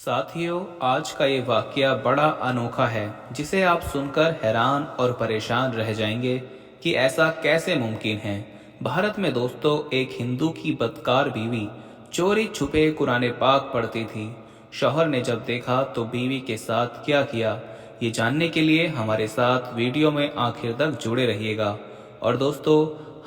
साथियों, आज का ये वाकया बड़ा अनोखा है जिसे आप सुनकर हैरान और परेशान रह जाएंगे कि ऐसा कैसे मुमकिन है। भारत में दोस्तों, एक हिंदू की बदकार बीवी चोरी छुपे कुरान पाक पढ़ती थी। शौहर ने जब देखा तो बीवी के साथ क्या किया, ये जानने के लिए हमारे साथ वीडियो में आखिर तक जुड़े रहिएगा। और दोस्तों,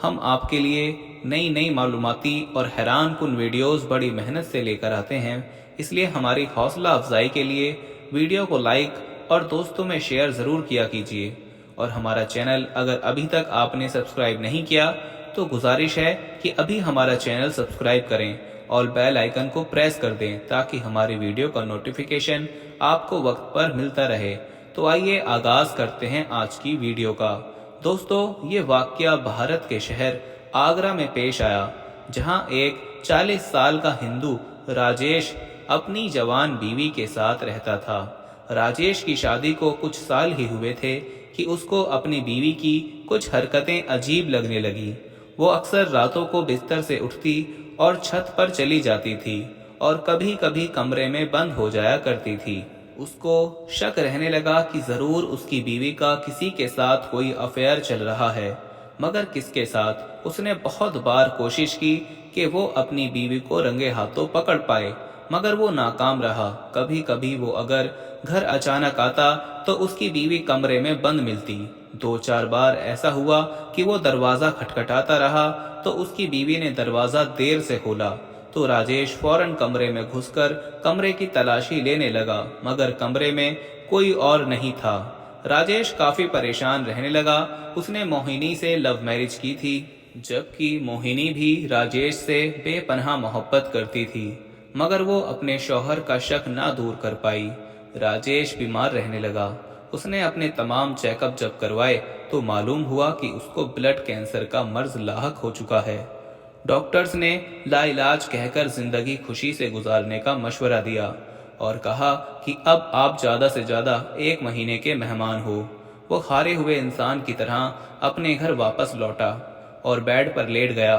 हम आपके लिए नई नई मालूमाती और हैरान कुन वीडियोस बड़ी मेहनत से लेकर आते हैं। इसलिए हमारी हौसला अफजाई के लिए वीडियो को लाइक और दोस्तों में शेयर ज़रूर किया कीजिए। और हमारा चैनल अगर अभी तक आपने सब्सक्राइब नहीं किया तो गुजारिश है कि अभी हमारा चैनल सब्सक्राइब करें और बेल आइकन को प्रेस कर दें ताकि हमारी वीडियो का नोटिफिकेशन आपको वक्त पर मिलता रहे। तो आइए आगाज करते हैं आज की वीडियो का। दोस्तों, ये वाकया भारत के शहर आगरा में पेश आया, जहां एक 40 साल का हिंदू राजेश अपनी जवान बीवी के साथ रहता था। राजेश की शादी को कुछ साल ही हुए थे कि उसको अपनी बीवी की कुछ हरकतें अजीब लगने लगी। वो अक्सर रातों को बिस्तर से उठती और छत पर चली जाती थी और कभी कभी कमरे में बंद हो जाया करती थी। उसको शक रहने लगा कि जरूर उसकी बीवी का किसी के साथ कोई अफेयर चल रहा है, मगर किसके साथ। उसने बहुत बार कोशिश की कि वो अपनी बीवी को रंगे हाथों पकड़ पाए, मगर वो नाकाम रहा। कभी कभी वो अगर घर अचानक आता तो उसकी बीवी कमरे में बंद मिलती। 2-4 बार ऐसा हुआ कि वो दरवाजा खटखटाता रहा तो उसकी बीवी ने दरवाजा देर से खोला तो राजेश फौरन कमरे में घुसकर कमरे की तलाशी लेने लगा, मगर कमरे में कोई और नहीं था। राजेश काफी परेशान रहने लगा। उसने मोहिनी से लव मैरिज की थी, जबकि मोहिनी भी राजेश से बेपनाह मोहब्बत करती थी, मगर वो अपने शौहर का शक ना दूर कर पाई। राजेश बीमार रहने लगा। उसने अपने तमाम चेकअप जब करवाए तो मालूम हुआ कि उसको ब्लड कैंसर का मर्ज लाहक हो चुका है। डॉक्टर्स ने लाइलाज कहकर जिंदगी खुशी से गुजारने का मशवरा दिया और कहा कि अब आप ज़्यादा से ज़्यादा 1 महीने के मेहमान हो। वो हारे हुए इंसान की तरह अपने घर वापस लौटा और बेड पर लेट गया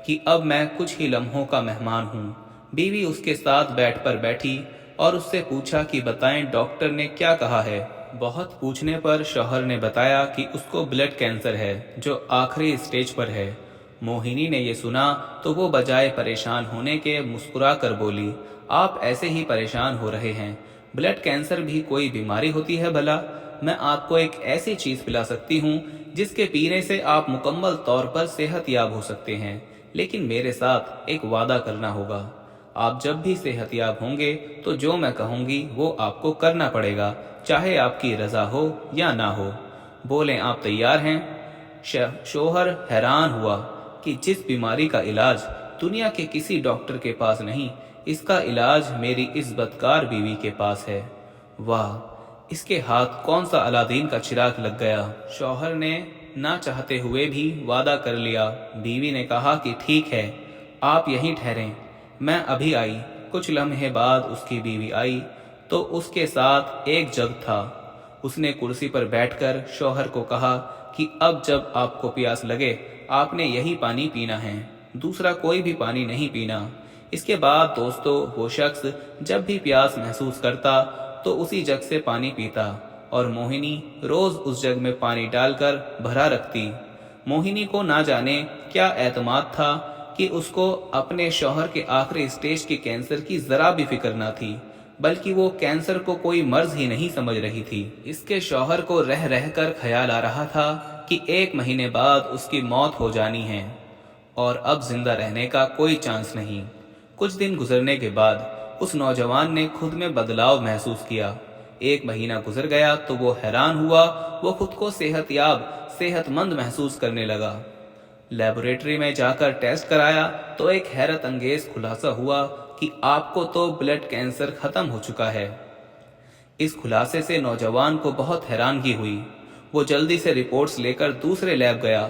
कि अब मैं कुछ ही लम्हों का मेहमान हूँ। बीवी उसके साथ बेड पर बैठी और उससे पूछा कि बताएं, डॉक्टर ने क्या कहा है। बहुत पूछने पर शौहर ने बताया कि उसको ब्लड कैंसर है, जो आखिरी स्टेज पर है। मोहिनी ने ये सुना तो वो बजाय परेशान होने के मुस्कुरा कर बोली, आप ऐसे ही परेशान हो रहे हैं। ब्लड कैंसर भी कोई बीमारी होती है भला? मैं आपको एक ऐसी चीज़ पिला सकती हूँ जिसके पीने से आप मुकम्मल तौर पर सेहतयाब हो सकते हैं, लेकिन मेरे साथ एक वादा करना होगा। आप जब भी सेहतयाब होंगे तो जो मैं कहूँगी वो आपको करना पड़ेगा, चाहे आपकी रजा हो या ना हो। बोलें, आप तैयार हैं? शौहर हैरान हुआ कि जिस बीमारी का इलाज दुनिया के किसी डॉक्टर के पास नहीं, इसका इलाज मेरी इस बदकार बीवी के पास है। वाह, इसके हाथ कौन सा अलादीन का चिराग लग गया। शौहर ने ना चाहते हुए भी वादा कर लिया। बीवी ने कहा कि ठीक है, आप यहीं ठहरें, मैं अभी आई। कुछ लम्हे बाद उसकी बीवी आई तो उसके साथ एक जग था। उसने कुर्सी पर बैठकर शौहर को कहा कि अब जब आपको प्यास लगे आपने यही पानी पीना है, दूसरा कोई भी पानी नहीं पीना। इसके बाद दोस्तों, वो शख्स जब भी प्यास महसूस करता तो उसी जग से पानी पीता और मोहिनी रोज उस जग में पानी डालकर भरा रखती। मोहिनी को ना जाने क्या एतमाद था कि उसको अपने शौहर के आखिरी स्टेज के कैंसर की जरा भी फिक्र ना थी, बल्कि वो कैंसर को कोई मर्ज ही नहीं समझ रही थी। इसके शौहर को रह रह कर ख्याल आ रहा था कि 1 महीने बाद उसकी मौत हो जानी है और अब जिंदा रहने का कोई चांस नहीं। कुछ दिन गुजरने के बाद उस नौजवान ने खुद में बदलाव महसूस किया। 1 महीना गुजर गया तो वो हैरान हुआ। वो खुद को सेहतमंद महसूस करने लगा। लेबोरेटरी में जाकर टेस्ट कराया तो एक हैरत अंगेज खुलासा हुआ कि आपको तो ब्लड कैंसर खत्म हो चुका है। इस खुलासे से नौजवान को बहुत हैरानगी हुई। वो जल्दी से रिपोर्ट्स लेकर दूसरे लैब गया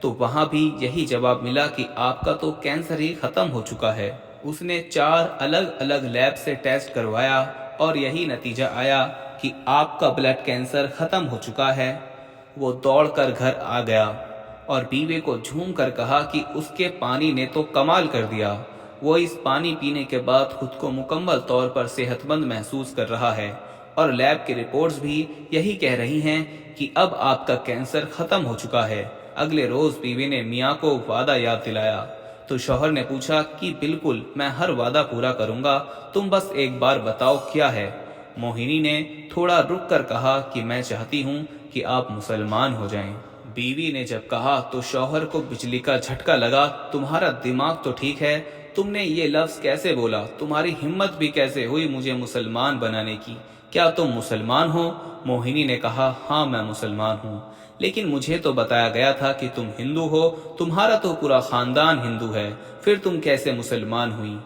तो वहां भी यही जवाब मिला कि आपका तो कैंसर ही खत्म हो चुका है। उसने 4 अलग अलग लैब से टेस्ट करवाया और यही नतीजा आया कि आपका ब्लड कैंसर खत्म हो चुका है। वो दौड़कर घर आ गया और बीवी को झूम कर कहा कि उसके पानी ने तो कमाल कर दिया। وہ اس پانی پینے کے بعد خود کو مکمل طور پر صحت مند محسوس کر رہا ہے، اور لیب کی رپورٹس بھی یہی کہہ رہی ہیں کہ اب آپ کا کینسر ختم ہو چکا ہے۔ اگلے روز بیوی نے میاں کو وعدہ یاد دلایا تو شوہر نے پوچھا کہ بالکل، میں ہر وعدہ پورا کروں گا، تم بس ایک بار بتاؤ کیا ہے۔ موہنی نے تھوڑا رک کر کہا کہ میں چاہتی ہوں کہ آپ مسلمان ہو جائیں۔ بیوی نے جب کہا تو شوہر کو بجلی کا جھٹکا لگا۔ تمہارا دماغ تو ٹھیک ہے، تم نے یہ لفظ کیسے بولا؟ تمہاری ہمت بھی کیسے ہوئی مجھے مسلمان بنانے کی؟ کیا تم مسلمان ہو؟ موہنی نے کہا، ہاں میں مسلمان ہوں، لیکن مجھے تو بتایا گیا تھا کہ تم ہندو ہو، تمہارا تو پورا خاندان ہندو ہے، پھر تم کیسے مسلمان ہوئی؟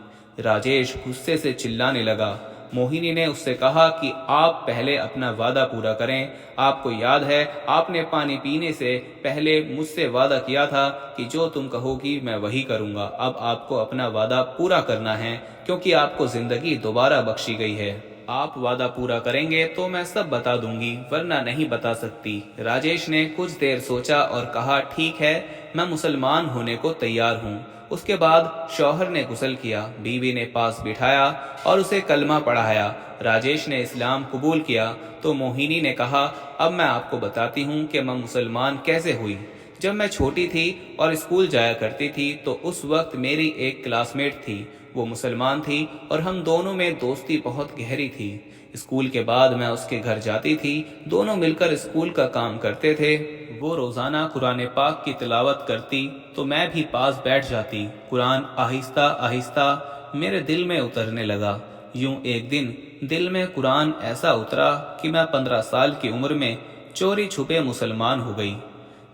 راجیش غصے سے چلانے لگا۔ موہنی نے اس سے کہا کہ آپ پہلے اپنا وعدہ پورا کریں۔ آپ کو یاد ہے آپ نے پانی پینے سے پہلے مجھ سے وعدہ کیا تھا کہ جو تم کہو گی میں وہی کروں گا۔ اب آپ کو اپنا وعدہ پورا کرنا ہے کیونکہ آپ کو زندگی دوبارہ بخشی گئی ہے۔ آپ وعدہ پورا کریں گے تو میں سب بتا دوں گی، ورنہ نہیں بتا سکتی۔ راجیش نے کچھ دیر سوچا اور کہا، ٹھیک ہے، میں مسلمان ہونے کو تیار ہوں۔ اس کے بعد شوہر نے غسل کیا، بیوی نے پاس بٹھایا اور اسے کلمہ پڑھایا۔ راجیش نے اسلام قبول کیا تو موہنی نے کہا، اب میں آپ کو بتاتی ہوں کہ میں مسلمان کیسے ہوئی۔ جب میں چھوٹی تھی اور اسکول جایا کرتی تھی تو اس وقت میری ایک کلاس میٹ تھی، وہ مسلمان تھی اور ہم دونوں میں دوستی بہت گہری تھی۔ اسکول کے بعد میں اس کے گھر جاتی تھی، دونوں مل کر اسکول کا کام کرتے تھے۔ وہ روزانہ قرآن پاک کی تلاوت کرتی تو میں بھی پاس بیٹھ جاتی۔ قرآن آہستہ آہستہ میرے دل میں اترنے لگا۔ یوں ایک دن دل میں قرآن ایسا اترا کہ میں 15 سال کی عمر میں چوری چھپے مسلمان ہو گئی۔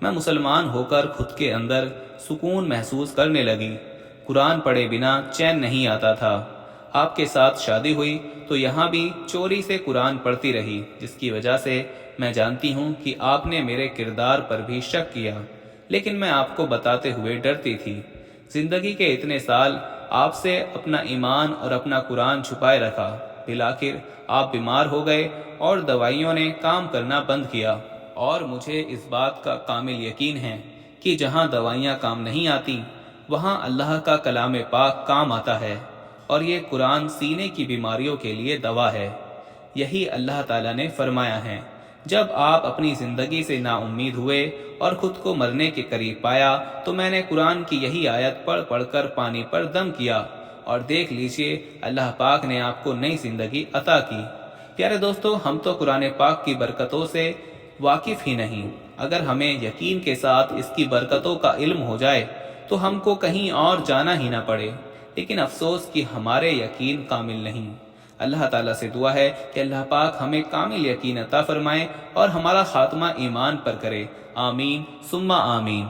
میں مسلمان ہو کر خود کے اندر سکون محسوس کرنے لگی۔ قرآن پڑھے بنا چین نہیں آتا تھا۔ آپ کے ساتھ شادی ہوئی تو یہاں بھی چوری سے قرآن پڑھتی رہی، جس کی وجہ سے میں جانتی ہوں کہ آپ نے میرے کردار پر بھی شک کیا، لیکن میں آپ کو بتاتے ہوئے ڈرتی تھی۔ زندگی کے اتنے سال آپ سے اپنا ایمان اور اپنا قرآن چھپائے رکھا، بالآخر آپ بیمار ہو گئے اور دوائیوں نے کام کرنا بند کیا، اور مجھے اس بات کا کامل یقین ہے کہ جہاں دوائیاں کام نہیں آتی وہاں اللہ کا کلام پاک کام آتا ہے، اور یہ قرآن سینے کی بیماریوں کے لیے دوا ہے۔ یہی اللہ تعالیٰ نے فرمایا ہے، جب آپ اپنی زندگی سے نا امید ہوئے اور خود کو مرنے کے قریب پایا تو میں نے قرآن کی یہی آیت پڑھ پڑھ کر پانی پر دم کیا، اور دیکھ لیجئے اللہ پاک نے آپ کو نئی زندگی عطا کی۔ پیارے دوستو، ہم تو قرآن پاک کی برکتوں سے واقف ہی نہیں۔ اگر ہمیں یقین کے ساتھ اس کی برکتوں کا علم ہو جائے تو ہم کو کہیں اور جانا ہی نہ پڑے، لیکن افسوس کہ ہمارے یقین کامل نہیں۔ اللہ تعالیٰ سے دعا ہے کہ اللہ پاک ہمیں کامل یقین عطا فرمائے اور ہمارا خاتمہ ایمان پر کرے۔ آمین ثم آمین۔